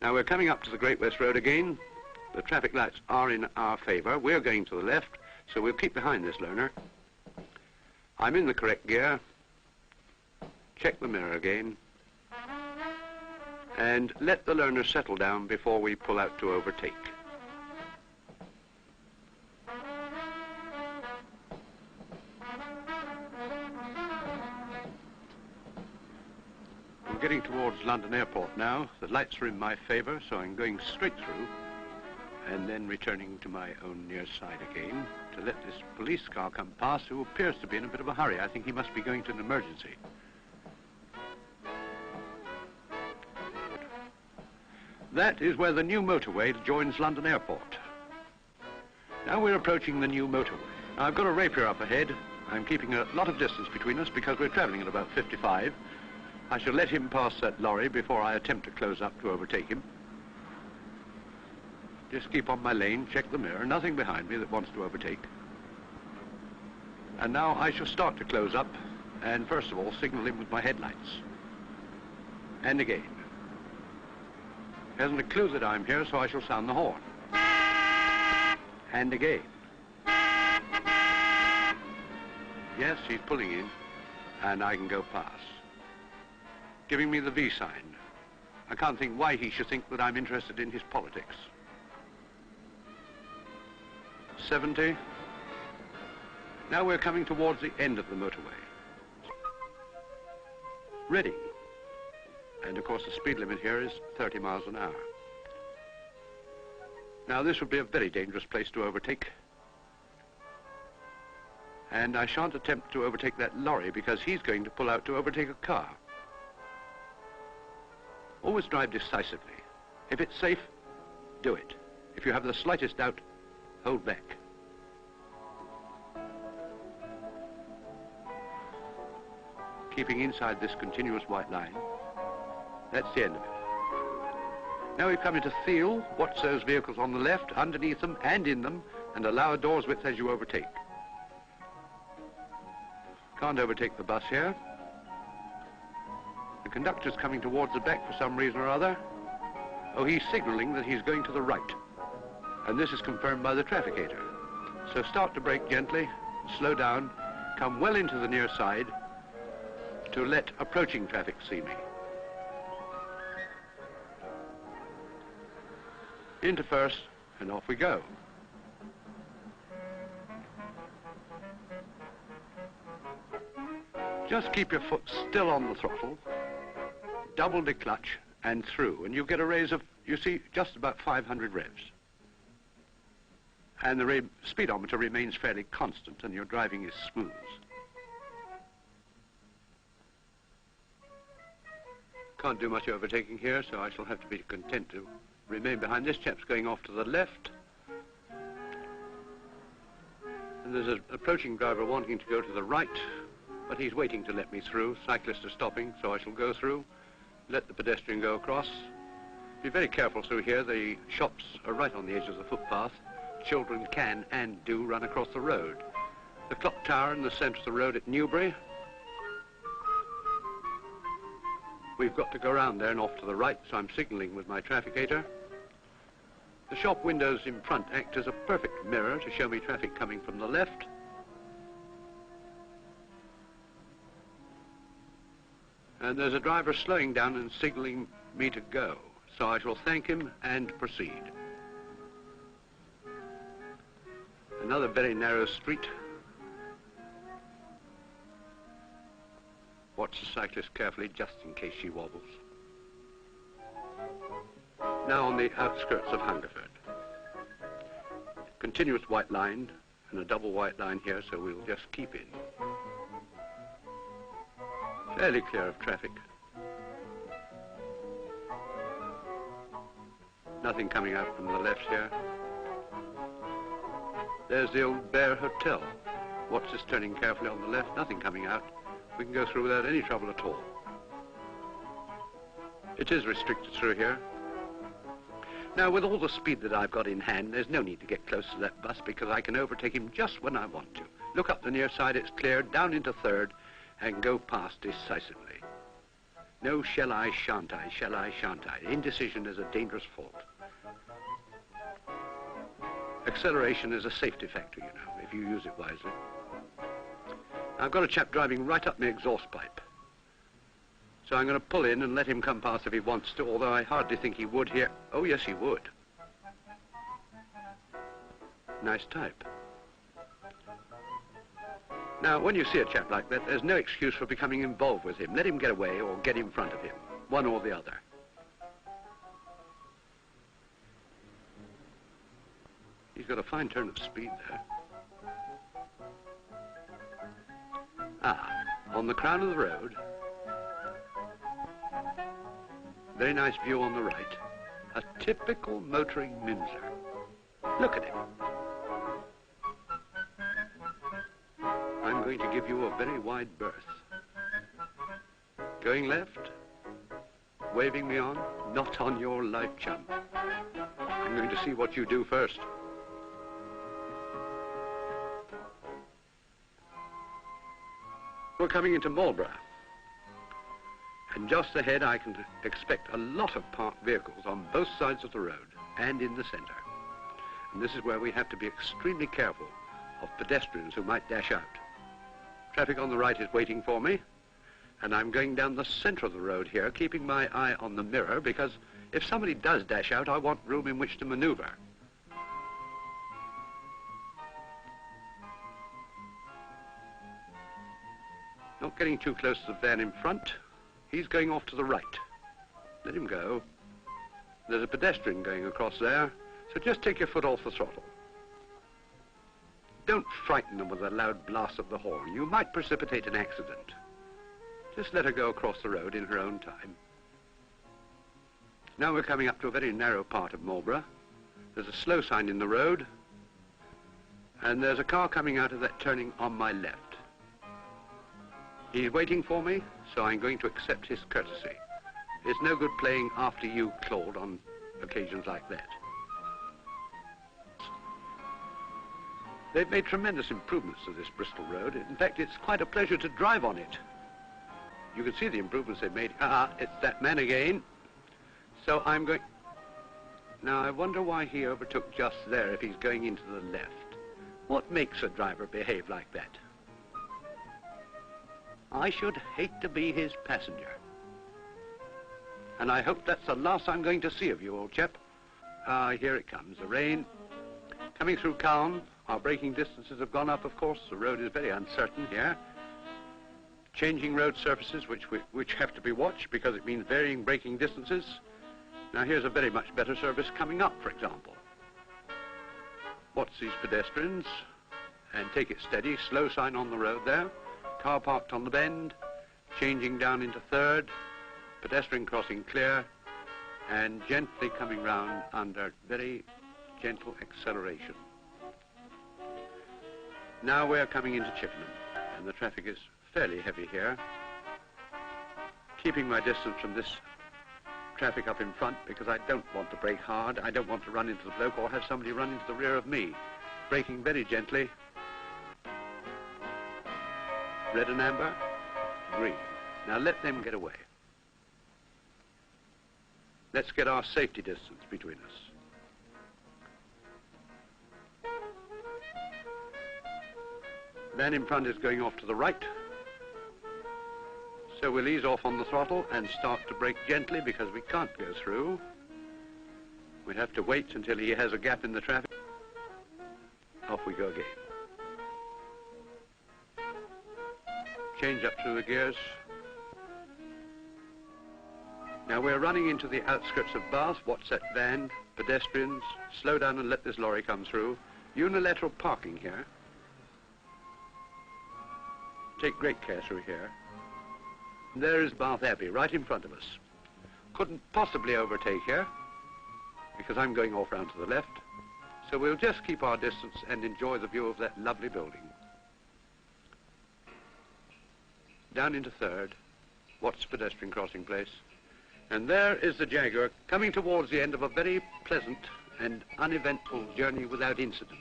Now we're coming up to the Great West Road again. The traffic lights are in our favour. We're going to the left, so we'll keep behind this learner. I'm in the correct gear. Check the mirror again. And let the learner settle down before we pull out to overtake. I'm getting towards London Airport now. The lights are in my favour, so I'm going straight through and then returning to my own near side again to let this police car come past, who appears to be in a bit of a hurry. I think he must be going to an emergency. That is where the new motorway joins London Airport. Now we're approaching the new motorway. Now, I've got a rapier up ahead. I'm keeping a lot of distance between us because we're travelling at about 55. I shall let him pass that lorry before I attempt to close up to overtake him. Just keep on my lane, check the mirror, nothing behind me that wants to overtake. And now I shall start to close up and first of all signal him with my headlights. And again. He hasn't a clue that I'm here, so I shall sound the horn. And again. Yes, he's pulling in, and I can go past. Giving me the V sign. I can't think why he should think that I'm interested in his politics. 70. Now we're coming towards the end of the motorway. Reading. And of course the speed limit here is 30 miles an hour. Now this would be a very dangerous place to overtake. And I shan't attempt to overtake that lorry because he's going to pull out to overtake a car. Always drive decisively. If it's safe, do it. If you have the slightest doubt, hold back. Keeping inside this continuous white line. That's the end of it. Now we've come into Thiel. Watch those vehicles on the left, underneath them and in them, and allow a door's width as you overtake. Can't overtake the bus here. The conductor's coming towards the back for some reason or other. Oh, he's signalling that he's going to the right. And this is confirmed by the trafficator. So start to brake gently, slow down, come well into the near side to let approaching traffic see me. Into first, and off we go. Just keep your foot still on the throttle, double the clutch and through, and you'll get a raise of, you see, just about 500 revs. And the speedometer remains fairly constant and your driving is smooth. Can't do much overtaking here, so I shall have to be content to remain behind. This chap's going off to the left. And there's an approaching driver wanting to go to the right, but he's waiting to let me through. Cyclists are stopping, so I shall go through, let the pedestrian go across. Be very careful through here. The shops are right on the edge of the footpath. Children can and do run across the road. The clock tower in the centre of the road at Newbury. We've got to go around there and off to the right, so I'm signalling with my trafficator. The shop windows in front act as a perfect mirror to show me traffic coming from the left. And there's a driver slowing down and signalling me to go, so I shall thank him and proceed. Another very narrow street. Watch the cyclist carefully, just in case she wobbles. Now on the outskirts of Hungerford. Continuous white line and a double white line here, so we'll just keep in. Fairly clear of traffic. Nothing coming out from the left here. There's the old Bear Hotel. Watch this turning carefully on the left, nothing coming out. We can go through without any trouble at all. It is restricted through here. Now, with all the speed that I've got in hand, there's no need to get close to that bus because I can overtake him just when I want to. Look up the near side, it's clear, down into third, and go past decisively. No shall I, shan't I, shall I, shan't I. Indecision is a dangerous fault. Acceleration is a safety factor, you know, if you use it wisely. I've got a chap driving right up my exhaust pipe. So I'm going to pull in and let him come past if he wants to, although I hardly think he would here. Oh, yes, he would. Nice type. Now, when you see a chap like that, there's no excuse for becoming involved with him. Let him get away or get in front of him, one or the other. He's got a fine turn of speed there. Ah, on the crown of the road. Very nice view on the right. A typical motoring Minzer. Look at him. I'm going to give you a very wide berth. Going left, waving me on, not on your life, chum. I'm going to see what you do first. We're coming into Marlborough. And just ahead I can expect a lot of parked vehicles on both sides of the road and in the centre. And this is where we have to be extremely careful of pedestrians who might dash out. Traffic on the right is waiting for me, and I'm going down the centre of the road here, keeping my eye on the mirror, because if somebody does dash out, I want room in which to manoeuvre. Not getting too close to the van in front. He's going off to the right. Let him go. There's a pedestrian going across there, so just take your foot off the throttle. Don't frighten them with a loud blast of the horn. You might precipitate an accident. Just let her go across the road in her own time. Now we're coming up to a very narrow part of Marlborough. There's a slow sign in the road, and there's a car coming out of that turning on my left. He's waiting for me, so I'm going to accept his courtesy. It's no good playing after you, Claude, on occasions like that. They've made tremendous improvements to this Bristol road. In fact, it's quite a pleasure to drive on it. You can see the improvements they've made. It's that man again. So I'm going... Now, I wonder why he overtook just there if he's going into the left. What makes a driver behave like that? I should hate to be his passenger. And I hope that's the last I'm going to see of you, old chap. Here it comes, the rain. Coming through Calne, our braking distances have gone up, of course. The road is very uncertain here. Changing road surfaces, which have to be watched because it means varying braking distances. Now here's a very much better service coming up, for example. Watch these pedestrians and take it steady. Slow sign on the road there. Car parked on the bend, changing down into third, pedestrian crossing clear, and gently coming round under very gentle acceleration. Now we're coming into Chippenham, and the traffic is fairly heavy here. Keeping my distance from this traffic up in front because I don't want to brake hard. I don't want to run into the bloke or have somebody run into the rear of me. Braking very gently. Red and amber, green. Now let them get away. Let's get our safety distance between us. Van in front is going off to the right. So we'll ease off on the throttle and start to brake gently because we can't go through. We have to wait until he has a gap in the traffic. Off we go again. Change up through the gears. Now we're running into the outskirts of Bath. Watch that van, pedestrians. Slow down and let this lorry come through. Unilateral parking here. Take great care through here. And there is Bath Abbey right in front of us. Couldn't possibly overtake here because I'm going off round to the left. So we'll just keep our distance and enjoy the view of that lovely building. Down into third. Watch the pedestrian crossing place. And there is the Jaguar coming towards the end of a very pleasant and uneventful journey without incident.